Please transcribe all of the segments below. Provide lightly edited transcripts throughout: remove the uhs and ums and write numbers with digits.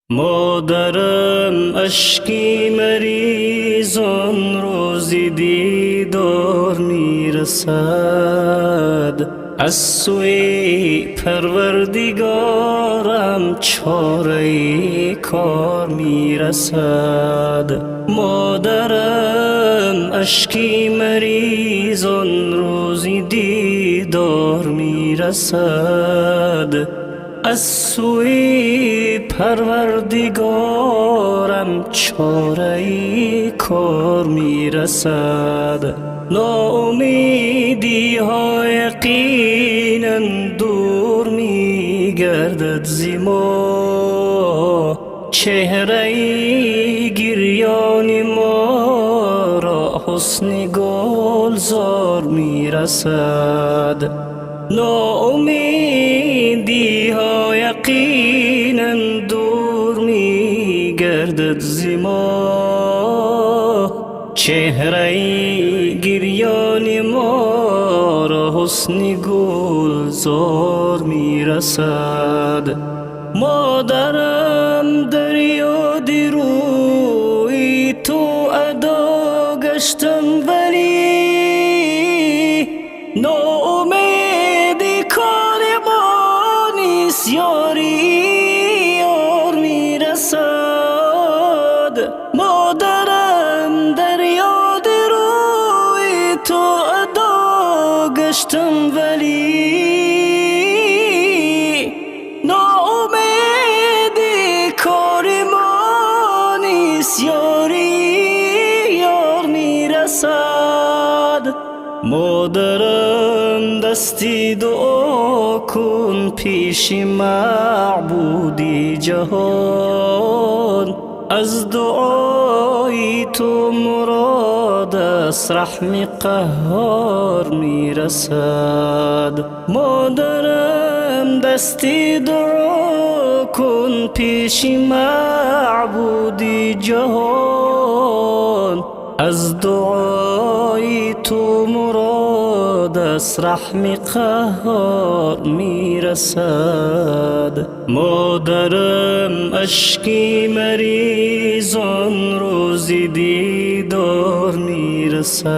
مادرم اشکی مریضان روزی دیدار میرسد، از سوی پروردگارم چاره کار میرسد. مادرم اشکی مریضان روزی دیدار میرسد، از سوی پروردگارم چاره کار میرسد. ناامیدی ها یقینا دور میگردد ز ما، چهره گریان ما را حسن گلزار میرسد. ناامیدی ها یقینا دور میگردد ز ما، چهره گریان ما را حسن گلزار میرسد. مادرم در یاد روی تو ادا گشتم، ولی ناامیدی کار ما نیست، یاری یار میرسد. مادرم در یاد روی تو ادا گشتم، ولی ناامیدی کار ما نیست، یاری یار میرسد. مادرم دستی دعا کن پیش معبودی جهان، از دعای تو مراد است رحم قهار میرسد. مادرم دستی دعا کن پیش معبودی جهان، از دعای تو مراد است رحم قهار میرسد. مادرم اشکی مریضان روزی دیدار میرسد،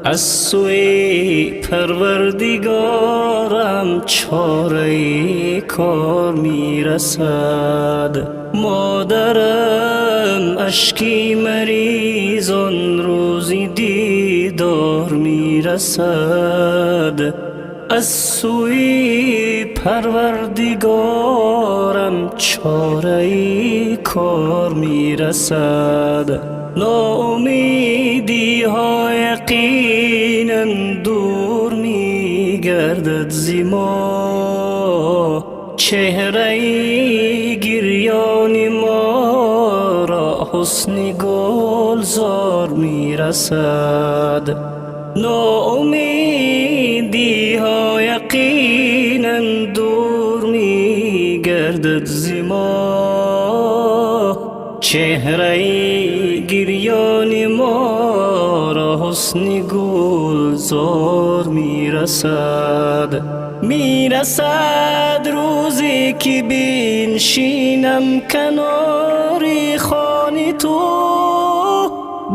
از سوی پروردگارم چاره کار میرسد. مادرم اشکی مریضان روزی دیدار میرسد، از سوی پروردگارم چاره کار میرسد. ناامیدی ها یقینا دور میگردد ز ما، چهره گریان ما را حسن گلزار میرسد. ناامیدی ها یقینا دور میگردد ز ما، چهره گریان ما را حسن گلزار میرسد. میرسد روزی که بنشینم کنار خانه تو،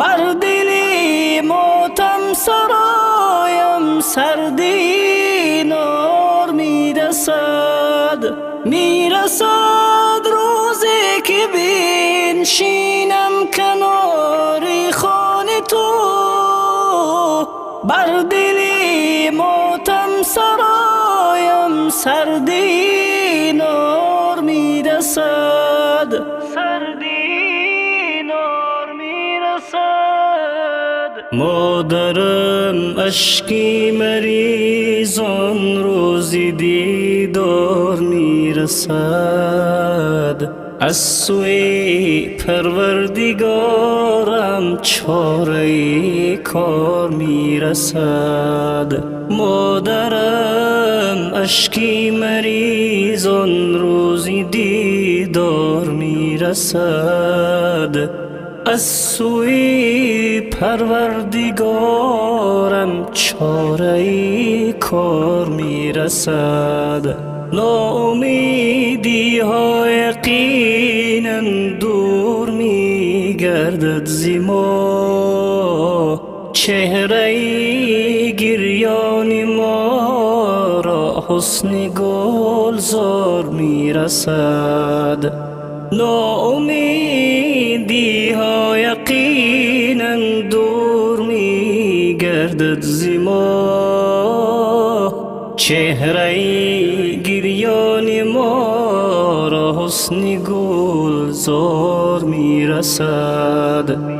بر دلی ماتم سرایم سردی نار میرسد. میرسد روزی که بنشینم کنار خانه تو، بر دلی ماتم سرایم سردی نار میرسد. سردی نار میرسد. مادرم اشکی مریضان روزی دیدار میرسد، از سوی پروردگارم چاره کار میرسد. مادرم اشکی مریضان روزی دیدار میرسد، از سوی پروردگارم چاره کار میرسد. ناامیدی ها یقینا دور می گردد ز ما، چهره گریان ما را حسن گلزار می رسد. ناامیدی ها یقینا دور می گردد ز ما، چهره گریان ما را حسن گلزار می رسد.